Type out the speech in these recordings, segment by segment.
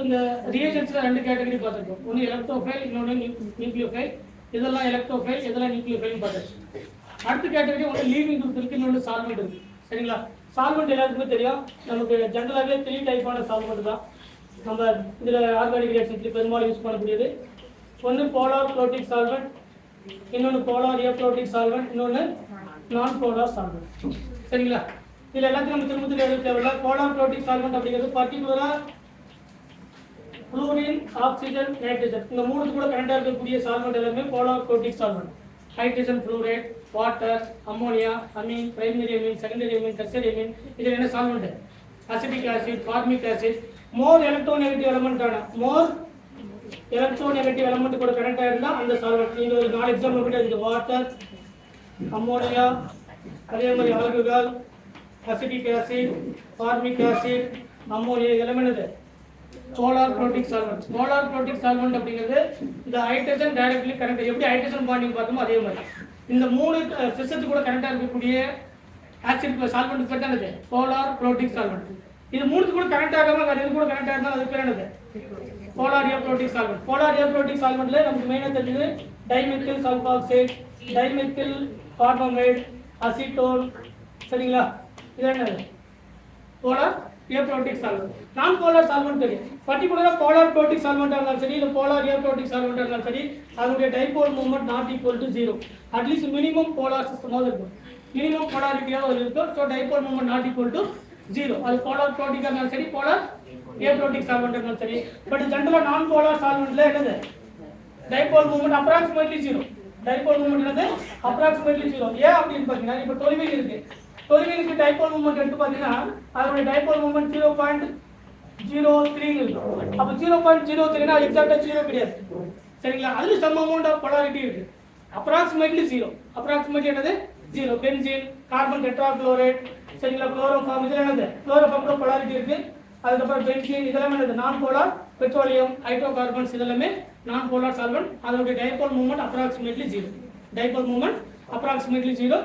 இந்த ரியேஜன்ஸ்ல ரெண்டு கேட்டகரி பார்த்துருக்கோம். ஒன்று எலக்ட்ரோஃபைல், இன்னொன்று நியூக்ளியோஃபைல். இதெல்லாம் எலக்ட்ரோஃபைல், இதெல்லாம் நியூக்ளியோஃபைல் பார்த்தாச்சு. அடுத்த கேட்டகரி ஒன்று லீவிங் குரூப் இருக்கு, இன்னொன்று சால்வெண்ட் இருக்கு. சரிங்களா? சால்வெண்ட் எல்லாருக்குமே தெரியும். நமக்கு ஜென்ரலாகவே 3 டைப்பான சால்வெண்ட் தான் நம்ம இதில் ஆர்கானிக் ரியாக்ஷன்ஸ்க்கு பெரும்பாலும் யூஸ் பண்ணக்கூடியது. ஒன்று போலார் ப்ளோட்டிக் சால்வெண்ட், இன்னொன்று போலார் ஏப்ளோட்டிக் சால்வெண்ட், இன்னொன்று நான் போலார் சால்வெண்ட். சரிங்களா? இதில் எல்லாத்தையும் நம்ம திரும்ப எழுத தேவையில்ல. போலார் ப்ளோட்டிக் சால்வெண்ட் அப்படிங்கிறது பர்டிகுலராக ஃப்ளூரின், ஆக்சிஜன், நைட்ரஜன் இந்த மூணு கூட கனெக்டாக இருக்கக்கூடிய சால்வெண்ட் எல்லாமே polar protic solvent. Hydrogen fluoride, water, ammonia, amine, primary amine, secondary amine, tertiary amine, இதில் என்ன solvent? Acetic acid, formic acid. More electronegative எலமெண்டான எலமெண்ட் கூட கனெக்ட் ஆயிருந்தா அந்த சால்வெண்ட். நீங்கள் ஒரு 4 எக்ஸாம்பிள் கூட இருக்குது. வாட்டர், அம்மோனியா, அதே மாதிரி alcohol, acetic acid, formic acid, ammonia, இதெல்லாம் என்னது? Polar protic solvent. Polar protic solvent அப்படிங்கிறது இந்த ஹைட்ரஜன் டைரக்ட்லி கனெக்ட், எப்படி ஹைட்ரஜன் பாண்டிங் பார்த்தோமோ அதே மாதிரி இந்த 3 சிஸ்டத்துக்கு கூட கனெக்டாக இருக்கக்கூடிய ஆசிட் சால்வெண்ட் பேர் தான் என்னது? Polar protic solvent. இது 3 கூட கனெக்ட் ஆகாம வேற எது கூட கனெக்ட் ஆகாம அது பேர் என்னது? Polar aprotic solvent. Polar aprotic சால்வெண்ட்ல நமக்கு மெயினாக தெரிஞ்சது dimethyl sulfoxide, dimethyl carbamide, acetone. சரிங்களா? இது என்னது? Polar aprotic solvent. Non polar solvent தெரியும். பர்டிகுலரா போலார் ப்ளோட்டிக் சால்வெண்டா இருந்தாலும் சரி, இல்லை போலார் ஏப்ளோட்டிக் சால்வெண்டா இருந்தாலும் சரி, அதனுடைய dipole movement not equal to 0. At least minimum polar சிஸ்டமாக இருக்கும், மினிமம் போலாரிட்டியாக இருக்கும். So dipole movement not equal to 0. அது போலார் ப்ளோட்டிக்காக இருந்தாலும் சரி, போலார் ஏப்ளோட்டிக் சால்வெண்ட் இருந்தாலும் சரி. பட் ஜென்ரலா நான் போலார் சால்வெண்ட்ல என்னது? Dipole movement approximately 0. Dipole movement என்னது? அப்ராக்சிமேட்லி 0. ஏன் அப்படின்னு பார்த்தீங்கன்னா, இப்போ டொலுமீன் இருக்கு. டொலுமீனுக்கு டைபோல் மூவ்மெண்ட் எடுத்து பார்த்தீங்கன்னா அதனுடைய டைபோல் மூவ்மெண்ட் 0.03 இருக்கும். அப்போ 0.03னா எக்ஸாக்டா 0 கிடையாது. சரிங்களா? அதுல சம் அமௌண்ட் ஆஃப் போலாரிட்டி இருக்கு. அப்ராக்சிமேட்லி 0. அப்ராக்சிமேட்லி என்னது? 0. பென்சீன், கார்பன் டெட்ராக்ளோரைட், சரிங்களா, குளோரோஃபார்ம், இதுல என்னது? குளோரோஃபார்ம்ல போலாரிட்டி இருக்கு. அதுக்கப்புறம் பென்சீன், இதெல்லாம் என்னது? நான் போலார். பெட்ரோலியம், ஹைட்ரோகார்பன்ஸ் இதெல்லாமே நான் போலார் சால்வெண்ட். அதனுடைய dipole movement approximately 0. Dipole movement approximately 0.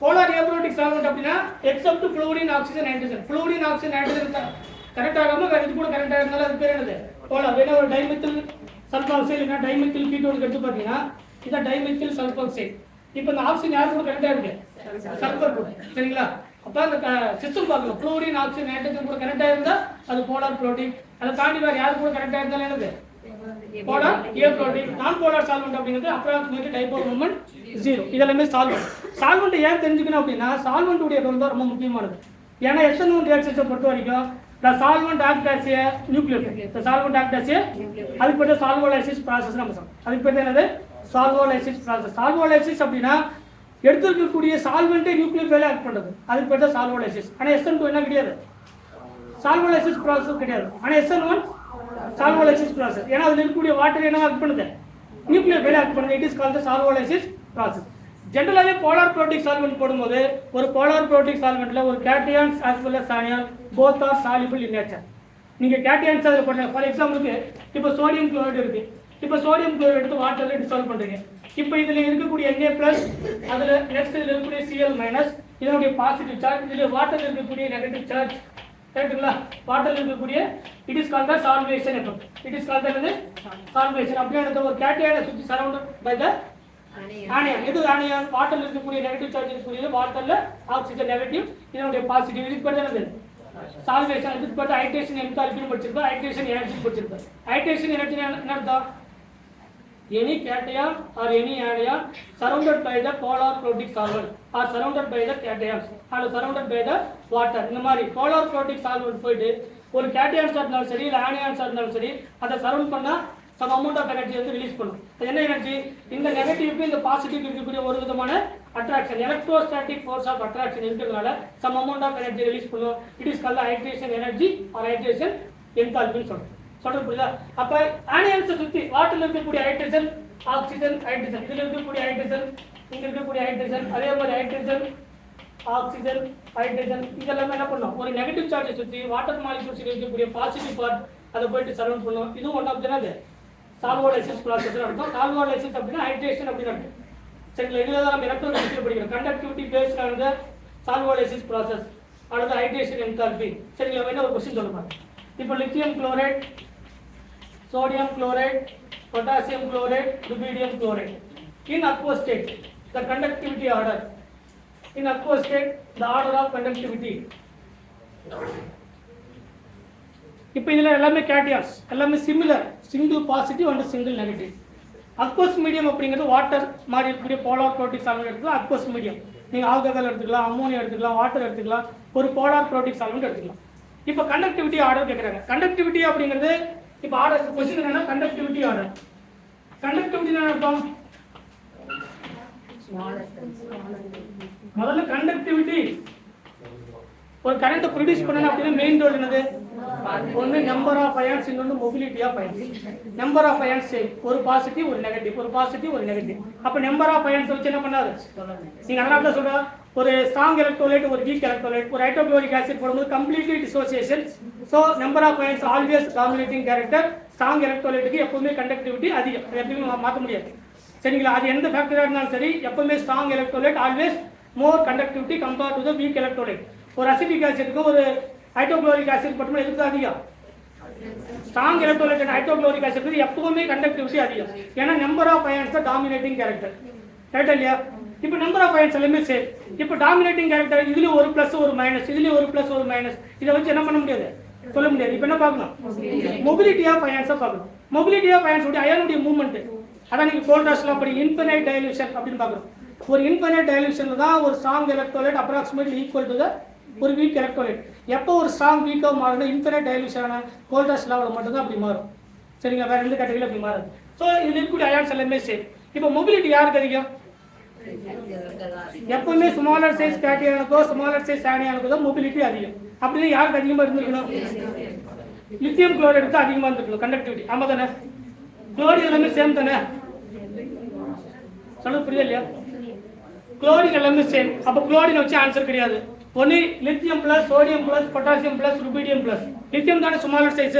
Polar aprotic solvent அப்படின்னா except fluorine, oxygen, nitrogen. Fluorine, oxygen, nitrogen correct ஆகாம வேற இது கூட கரெக்ட் ஆயிருந்தாலும் அது பேர் என்னது? போலார். வேணா ஒரு டைமெத்தில் சல்ஃபாக்சைடு இல்லைன்னா டைமெத்தில் கீட்டோன் எடுத்து பார்த்தீங்கன்னா இதான் டைமெத்தில் சல்ஃபாக்சைடு. இப்போ இந்த ஆக்சிஜன் யார் கூட கரெக்டா இருக்கு? சல்ஃபர் கூட. சரிங்களா? அப்ப அந்த சிஸ்டம் பார்க்கணும். ஃப்ளூரின், ஆக்சிஜன், நைட்ரஜன் கூட கரெக்டா இருந்தா அது போலார் ப்ளோட்டிக். அதை தாண்டி வேற யார் கூட கரெக்டா இருந்தாலும் என்னது? போலார் ஏப்ளோட்டிக். நான் போலார் சால்வெண்ட் அப்படிங்கிறது அப்ராக்சிமேட்லி டைபோல் மூவ்மெண்ட் 0. இதெல்லாமே சால்வெண்ட். சால்வெண்ட் ஏன் தெரிஞ்சுக்கணும் அப்படின்னா, சால்வெண்ட் உடைய ரோல் தான் ரொம்ப முக்கியமானது. ஏன்னா SN1 ரியாக்ஷன்ஸை பொறுத்த வரைக்கும் the solvent act as a nucleophile. The solvent act as a அதுக்கு பேர் சால்வோலைசிஸ் process நம்ம சொல்றோம். அதுக்கு பேர் என்னது? சால்வோலைசிஸ் process. சால்வோலைசிஸ் அப்படின்னா எடுத்துக்கக்கூடிய சால்வெண்ட்டை நியூக்ளியோஃபைல் ஆக்ட் பண்றது. அதுக்கு பேர் தான் சால்வோலைசிஸ். ஆனா SN2 என்ன கிடையாது? சால்வோலைசிஸ் process கிடையாது. ஆனா SN1 சால்வோலைசிஸ் process. ஏன்னா அதுல இருக்கக்கூடிய வாட்டர் என்ன ஆக்ட் பண்ணுது? நியூக்ளியோஃபைல் ஆக்ட் பண்ணுது. It is called the solvolysis process. ஜெனரலாவே போலார் ப்ளோட்டிக் சால்வெண்ட் போடும்போது ஒரு போலார் ப்ளோட்டிக் சால்வெண்ட்ல ஒரு cations as well as anion both are soluble in nature. நீங்க கேட்டயான்ஸ் அதுல போடுங்க. ஃபார் எக்ஸாம்பிளுக்கு இப்போ சோடியம் குளோரைடு இருக்கு. இப்போ சோடியம் குளோரைடு எடுத்து வாட்டர்ல டிசால்வ் பண்றீங்க. இப்போ இதுல இருக்கக்கூடிய Na+ அதுல நெக்ஸ்ட் இதுல இருக்கக்கூடிய Cl- இதனுடைய பாசிட்டிவ் சார்ஜ், இதுல வாட்டர்ல இருக்கக்கூடிய நெகட்டிவ் சார்ஜ். கரெக்ட்டுங்களா? வாட்டர்ல இருக்கக்கூடிய it is called the salvation effect. It is called the salvation. அப்படியே ஒரு கேட்டயானை சுத்தி சரவுண்டட் பை தி ஆனியன். இது ஆனியன் வாட்டர்ல இருக்கக்கூடிய நெகட்டிவ் சார்ஜ் இருக்கக்கூடிய வாட்டர்ல ஆக்சிஜன் நெகட்டிவ், இதனுடைய பாசிட்டிவ். இதுக்கு பேர் என்னது? சால்வேஷன். இதுக்கு பேர் ஹைட்ரேஷன் என்தால்பி படிச்சிருக்கோம், ஹைட்ரேஷன் எனர்ஜி படிச்சிருக்கோம். ஹைட்ரேஷன் எனர்ஜி என்ன அர்த்தம்? any cation or any anion surrounded by the polar ப்ளோட்டிக் solvent or surrounded by the cations or surrounded by the water. இந்த மாதிரி polar ப்ளோட்டிக் solvent போயிட்டு ஒரு cations இருந்தாலும் சரி இல்ல anions இருந்தாலும் சரி அதை சரவுண்ட் பண்ணா some amount of energy வந்து ரிலீஸ் பண்ணும். என்ன எனர்ஜி? இந்த நெகட்டிவ்க்கு இந்த பாசிட்டிவ் இருக்கக்கூடிய ஒரு விதமான attraction, electrostatic force of attraction இருக்கிறதுனால some amount of energy release பண்ணும். It is called hydration energy or hydration என்தால்பின்னு சொல்றோம். சொல்றது புரியுதா? அப்ப ஆனியன்ஸை சுத்தி வாட்டர்ல இருக்கக்கூடிய ஹைட்ரஜன், ஆக்சிஜன், ஹைட்ரஜன், இதுல இருக்கக்கூடிய ஹைட்ரஜன், இங்க இருக்கக்கூடிய ஹைட்ரஜன், அதே மாதிரி ஹைட்ரஜன், ஆக்சிஜன், ஹைட்ரஜன், இதெல்லாம் என்ன பண்ணும்? ஒரு நெகட்டிவ் சார்ஜை சுத்தி வாட்டர் மாலிக்யூல்ஸ் இருக்கக்கூடிய பாசிட்டிவ் பார்ட் அதை போயிட்டு சரவுண்ட் பண்ணும். இதுவும் ஒன் ஆஃப் தி சால்வோலைசிஸ் ப்ராசஸ் நடக்கும். சால்வோலைசிஸ் அப்படின்னா ஹைட்ரேஷன் அப்படின்னு அர்த்தம். சரிங்களா? இதுல தான் நம்ம எலக்ட்ரோகெமிஸ்ட்ரி படிக்கிறோம். கண்டக்டிவிட்டி பேஸ்ட் ஆன சால்வோலைசிஸ் ப்ராசஸ் அல்லது ஹைட்ரேஷன் என்தால்பி. சரிங்களா? என்ன ஒரு क्वेश्चन சொல்லுங்க. இப்போ lithium chloride, sodium chloride, potassium chloride, rubidium chloride. In aqueous state, the conductivity order. In aqueous state, the order of conductivity. இப்போ இதில் எல்லாமே கேட்டியான்ஸ், எல்லாமே similar, single positive and single negative. Aqueous medium அப்படிங்கிறது water மாதிரி இருக்கக்கூடிய polar protic solvent எடுத்துக்கலாம். Aqueous medium நீங்கள் alcohol எடுத்துக்கலாம், அம்மோனியா எடுத்துக்கலாம், வாட்டர் எடுத்துக்கலாம், ஒரு போலார் ப்ரோட்டிக் சால்வெண்ட் எடுத்துக்கலாம். இப்போ கண்டக்டிவிட்டி ஆர்டர் கேட்குறாங்க. கண்டக்டிவிட்டி அப்படிங்கிறது இப்போ ஆர்டர் கொஸ்டின் என்னன்னா கண்டக்டிவிட்டி ஆர்டர். கண்டக்டிவிட்டி என்ன அர்த்தம்? முதல்ல கண்டக்டிவிட்டி ஒரு கரண்ட் ப்ரொடியூஸ் பண்ணணும் அப்படின்னா மெயின் ரோல் என்னது? ஒன்று நம்பர் ஆஃப் அயான்ஸ், இன்னொன்று mobility of ions. Number of ions ஒரு பாசிட்டிவ் ஒரு நெகட்டிவ், ஒரு பாசிட்டிவ் ஒரு நெகட்டிவ். அப்போ நம்பர் ஆஃப் அயான்ஸ் வச்சு என்ன பண்ணாது? நீங்கள் அதனால தான் சொல்கிறேன், ஒரு ஸ்ட்ராங் எலக்ட்ரோலைட் ஒரு வீக் எலக்ட்ரோலைட் ஒரு ஹைட்ரோக்ளோரிக் ஆசிட் போடும்போது completely dissociation. So number of ions always dominating character. Strong எலக்ட்ரோலைட்டுக்கு எப்பவுமே கண்டக்டிவிட்டி அதிகம், எப்பவுமே மாற்ற முடியாது. சரிங்களா? அது எந்த ஃபேக்டராக இருந்தாலும் சரி, எப்பவுமே strong electrolyte always more conductivity compared to the week electrolyte. ஒரு அசிட்டிக் ஆசிட்க்கு ஒரு ஹைட்ரோக்ளோரிக் ஆசிட் மட்டும் எதுக்கு அதிகம்? Strong electrolyte and hydrochloric acid எப்பவுமே கண்டக்டிவிட்டி அதிகம். ஏன்னா நம்பர் ஆஃப் அயான்ஸ் தான் டாமினேட்டிங் கேரக்டர். ரைட் இல்லையா? இப்போ நம்பர் ஆஃப் அயான்ஸ் எல்லாமே சேம். இப்போ டாமினேட்டிங் கேரக்டர் இதுலயும் ஒரு பிளஸ் ஒரு மைனஸ், இதுலயும் ஒரு பிளஸ் ஒரு மைனஸ். இதை வச்சு என்ன பண்ண முடியாது, சொல்ல முடியாது. இப்போ என்ன பார்க்கணும்? மொபிலிட்டி ஆஃப் அயான்ஸை பார்க்கணும். மொபிலிட்டி ஆஃப் அயான்ஸ் உடைய அயானுடைய மூவ்மெண்ட், அதான் நீங்க கோல்டாஸ்ல அப்படி இன்ஃபினைட் டைலூஷன் அப்படின்னு பார்க்கணும். ஒரு இன்ஃபினைட் டைலூஷன்ல தான் ஒரு strong electrolyte approximately equal to the ஒரு வீக் எலக்ட்ரோலைட். எப்போ ஒரு ஸ்ட்ராங் வீக்காக மாறணும்? இன்ஃபினைட் டைலூஷனான கோல்டாஸ் லெவலில் மட்டும்தான் அப்படி மாறும். சரிங்களா? வேற எந்த கேட்டகரியில் அப்படி மாறுது. ஸோ இது இருக்கக்கூடிய அயான்ஸ் எல்லாமே சேம். இப்போ மொபிலிட்டி யாருக்கு அதிகம்? எப்பவுமே ஸ்மாலர் சைஸ் கேட்டியானுக்கோ ஸ்மாலர் சைஸ் ஆனியானுக்கோ தான் மொபிலிட்டி அதிகம். அப்படின்னு யாருக்கு அதிகமாக இருந்திருக்கணும்? லித்தியம் குளோரைடு தான் அதிகமாக இருந்திருக்கணும் கண்டக்டிவிட்டி. ஆமாம் தானே? குளோரின் எல்லாமே சேம் தானே? சொல்ல புரியுது இல்லையா? குளோரின் எல்லாமே சேம். அப்போ குளோரின் வச்சு ஆன்சர் கிடையாது. ஒன்று lithium plus, sodium plus, potassium plus, rubidium plus. Lithium தானே ஸ்மாலர் சைஸ்.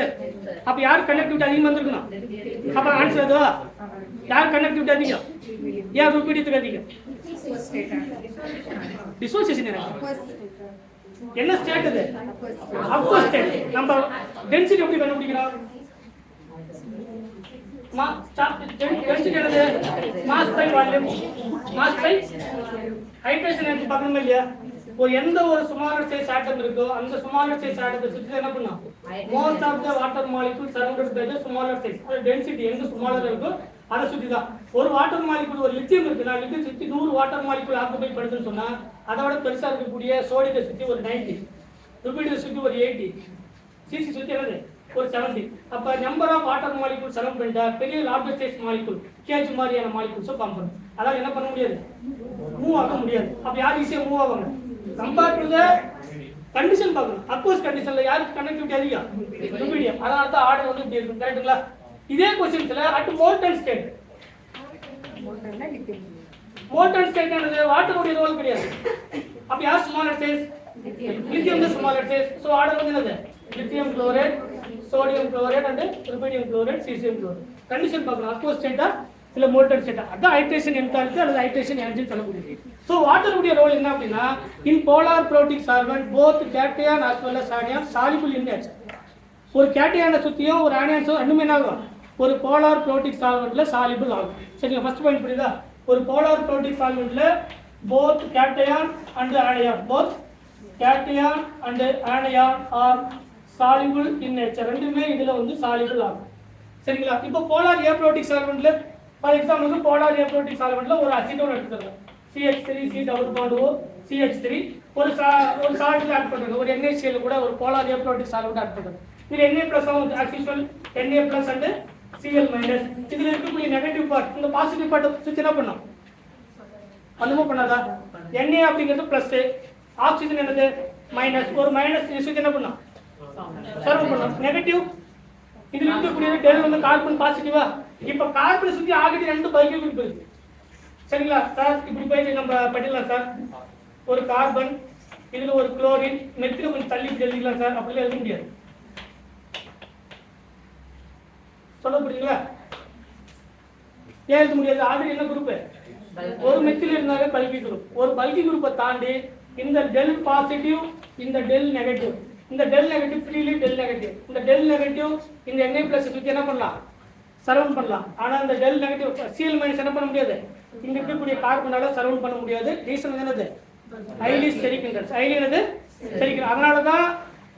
அப்போ யார் கண்டக்டிவிட்டி அதிகமாக இருந்திருக்கணும்? அப்போ ஆன்சர் அதுவா? யார் கண்டக்டிவிட்டி அதிகம்? ஏன் ருபீடியத்துக்கு அதிகம்? டிசோசியேஷன் என்ன ஸ்டேட் அது? Aqueous state. நம்ம டென்சிட்டி எப்படி கண்டுபிடிக்கிறோம்? டென்சிட்டி என்னது? Mass by volume. Mass by hydration energy பார்க்கணுமா இல்லையா? ஒரு எந்த ஒரு ஸ்மாலர் சைஸ் ஆட்டம் இருக்கோ அந்த ஸ்மாலர் சைஸ் ஆட்டத்தை சுற்றி என்ன பண்ணும்? Most of the water molecule surrounded by the smaller size. Density எங்க ஸ்மாலர் இருக்கோ அதை சுற்றி தான். ஒரு வாட்டர் மாலிக்யூல், ஒரு லித்தியம் இருக்குன்னா லித்தியம் சுற்றி 100 வாட்டர் மாலிக்யூல் ஆக்குபை பண்ணுதுன்னு சொன்னா அதோட பெருசா இருக்கக்கூடிய சோடியத்தை சுற்றி ஒரு 90, ருபீடியத்தை சுற்றி ஒரு 80, சிசி சுற்றி என்னது ஒரு 70. அப்ப number of water molecule surround பண்ணிட்டா பெரிய லார்ஜர் சைஸ் மாலிக்யூல் கேஜ் மாதிரியான மாலிக்யூல்ஸை ஃபார்ம் பண்ணும். அதாவது என்ன பண்ண முடியாது? மூவ் ஆக முடியாது. அப்ப யார் ஈஸியா மூவ் ஆவாங்க? கம்பேர் டு த கண்டிஷன் பார்க்கணும். அக்வஸ் கண்டிஷன்ல யாருக்கு கண்டக்டிவிட்டி அதிகம்? ருபீடியம். அதனால தான் ஆர்டர் வந்து இப்படி இருக்கும். கரெக்ட்டுங்களா? இதே क्वेश्चनல at molten state. Molten state என்னது? வாட்டர் உடைய ரோல் கிடையாது. அப்ப யார் ஸ்மாலர் சைஸ்? லித்தியம் தான் ஸ்மாலர் சைஸ். சோ ஆர்டர் வந்து என்னது? Lithium chloride, sodium chloride and rubidium chloride, caesium chloride. Condition பார்க்கணும். அக்வஸ் ஸ்டேட்டா இல்ல மோல்டன் ஸ்டேட்டா? அதான் ஹைட்ரேஷன் என்தால்பி அல்லது ஹைட்ரேஷன் எனர்ஜி சொல்லக்கூடியது. சோ வாட்டர் உடைய ரோல் என்ன அப்படின்னா in polar protic solvent both cation as well as anion soluble in nature. ஒரு கேட்டையான சுத்தியும் ஒரு ஆனியான்ஸும் ரெண்டுமே என்ன ஆகும்? ஒரு போலார் ப்ரோட்டிக் சால்வெண்ட்ல சாலிபிள் ஆகும். சரிங்க? ஃபர்ஸ்ட் பாயிண்ட் புரியுதா? ஒரு polar ப்ரோட்டிக் சால்வெண்ட்ல both cation and anion, both cation and anion are soluble in nature. ரெண்டுமே இதுல வந்து soluble ஆகும். சரிங்களா? இப்போ போலார் ஏப்ரோட்டிக் சால்வெண்ட்ல ஃபார் எக்ஸாம்பிள் போலார் ஏப்ரோட்டிக் சால்வெண்ட்ல ஒரு அசிட்டோன் எடுத்துக்கலாம். CH3 C double bond O CH3 ஒரு சால்ட் ஆட் பண்றாங்க. ஒரு NaCl கூட ஒரு போலார் ஏப்ரோட்டிக் சால்வெண்ட் ஆட் பண்றாங்க. இது Na+ ஆகும் as usual, Na+ and Cl-. இதுல இருக்கக்கூடிய நெகட்டிவ் பார்ட் இந்த பாசிட்டிவ் பார்ட் சுத்தி என்ன பண்ணும்? அனுமோ பண்ணாதா? Na அப்படிங்கிறது பிளஸ், ஆக்சிஜன் என்னது மைனஸ். ஒரு மைனஸ் சுத்தி என்ன பண்ணும்? சர்வ் பண்ணும். நெகட்டிவ் இதுல இருக்கக்கூடிய டெல் வந்து கார்பன் பாசிட்டிவா. இப்ப கார்பன் சுத்தி ஆல்ரெடி ரெண்டு பல்கி குரூப் இருக்கு. சரிங்களா சார்? இப்படி போய் நம்ம படிக்கலாம் சார். ஒரு கார்பன், இதுல ஒரு குளோரின், மெத்தில் கொஞ்சம் தள்ளி எழுதிக்கலாம் சார். அப்படிலாம் எழுத முடியாது. சொல்ல புரியுங்களா? ஏன் எழுத முடியாது? ஆல்ரெடி என்ன குரூப்? ஒரு மெத்தில் இருந்தாலே பல்கி குரூப். ஒரு பல்கி குரூப்பை தாண்டி இந்த டெல் பாசிட்டிவ், இந்த டெல் நெகட்டிவ், இந்த del negative freely del negative. இந்த டெல் நெகட்டிவ் இந்த Na பிளஸ் சுற்றி என்ன பண்ணலாம், சரவுண்ட் பண்ணலாம். ஆனால் இந்த டெல் நெகட்டிவ் Cl மைனஸ் என்ன பண்ண முடியாது, இங்க இருக்கக்கூடிய கார்பனால சரவுண்ட் பண்ண முடியாது. ரீசன் என்னது, ஹைலி ஸ்டெரிக் ஹிண்டரன்ஸ். ஹைலி என்னது ஸ்டெரிக். அதனால தான்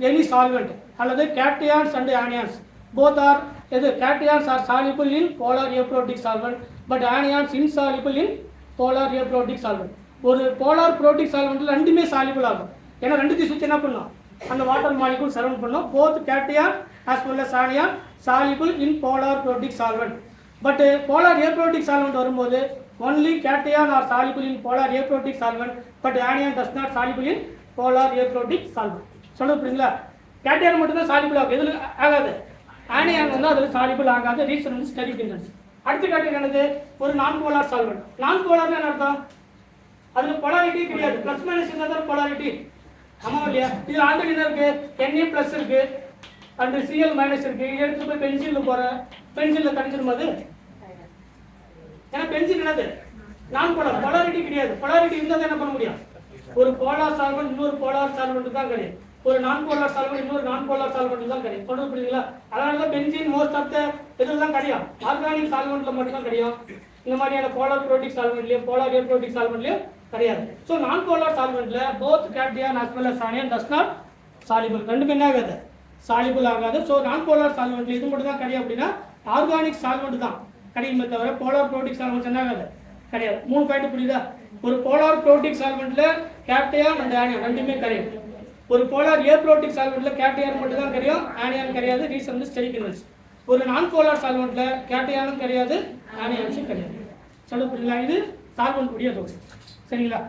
எனி சால்வெண்ட் அல்லது கேட்டையான்ஸ் அண்ட் ஆனியான்ஸ் both are எது cations are soluble in polar aprotic solvent but anions insoluble in polar aprotic solvent. ஒரு போலார் புரோட்டிக் சால்வெண்ட்ல ரெண்டுமே சால்யூபிள் ஆகும். ஏன்னா ரெண்டுத்தையும் சுற்றி என்ன பண்ணும், அந்த வாட்டர் மாலிகூல் சரவுண்ட் பண்ணும். Both cation as well as anion soluble in polar protic solvent. But polar aprotic solvent வரும்போது only cation are soluble in polar aprotic solvent but anion does not soluble in polar aprotic solvent. சொல்ல புரியுங்களா? Cation மட்டும் தான் soluble ஆகும், எதுல ஆகாது. Anion வந்து அதில் சால்யூபிள் ஆகாது. ரீசன் வந்து ஸ்டெரிக் ஹிண்டரன்ஸ். அடுத்த கேட்டகரி என்னது, ஒரு நான் போலார் சால்வெண்ட். நான் போலார்னா என்ன அர்த்தம், அதுல பொலாரிட்டி கிடையாது. பிளஸ் மைனஸ் இருந்தால் தான் பொலாரிட்டி. ஆமாம் இல்லையா? இது ஆல்ரெடி என்ன இருக்கு, Na பிளஸ் இருக்கு அண்ட் Cl மைனஸ் இருக்கு. இது எடுத்து போய் பென்சிலில் போற பென்சிலில் கணிச்சிடும் அது. ஏன்னா பென்சில் என்னது நான் போலார், பொலாரிட்டி கிடையாது. பொலாரிட்டி இருந்தால் என்ன பண்ண முடியும், ஒரு போலார் சால்வெண்ட் இன்னொரு போலார் சால்வெண்ட் தான் கிடையாது. ஒரு நான் போலார் சால்வெண்ட் இன்னொரு நான் போலார் சால்வெண்ட் தான் கிடையாது. சொல்றது புரியுதுங்களா? அதனால தான் பென்சின் மோஸ்ட் ஆஃப் த இதில் தான் கிடையாது. ஆர்கானிக் சால்வெண்ட்ல மட்டும் தான் கிடையாது. இந்த மாதிரியான போலார் புரோட்டிக் சால்வெண்ட்லயும் போலார் ஏப்ரோட்டிக் சால்வெண்ட்லயும் கிடையாது. ஸோ நான் போலார் சால்வெண்ட்ல both cation as well as anion does not soluble. ரெண்டுமே என்ன ஆகாது, சால்யூபிள் ஆகாது. ஸோ நான் போலார் சால்வெண்ட்ல இது மட்டும் தான் கிடையாது. அப்படின்னா ஆர்கானிக் சால்வெண்ட் தான் கிடைக்குமே தவிர போலார் புரோட்டிக் சால்வெண்ட் என்ன ஆகாது, கிடையாது. 3 பாயிண்ட் புரியுதா? ஒரு போலார் புரோட்டிக் சால்வெண்ட்ல கேட்டையான் அண்ட் ஆனியன் ரெண்டுமே கிடையாது. ஒரு போலார் ஏப்ரோட்டிக் சால்வெண்ட்ல கேட்டையான் மட்டும் தான் கிடையாது, ஆனியான் கிடையாது. ரீசன் வந்து ஸ்டெரிக் ஹிண்டரன்ஸ். ஒரு நான் போலார் சால்வெண்ட்ல கேட்டையானும் கிடையாது, ஆனியான்ஸும் கிடையாது. சொல்ல புரியுங்களா? இது சால்வெண்ட் உடைய தொகுதி. சரிங்களா?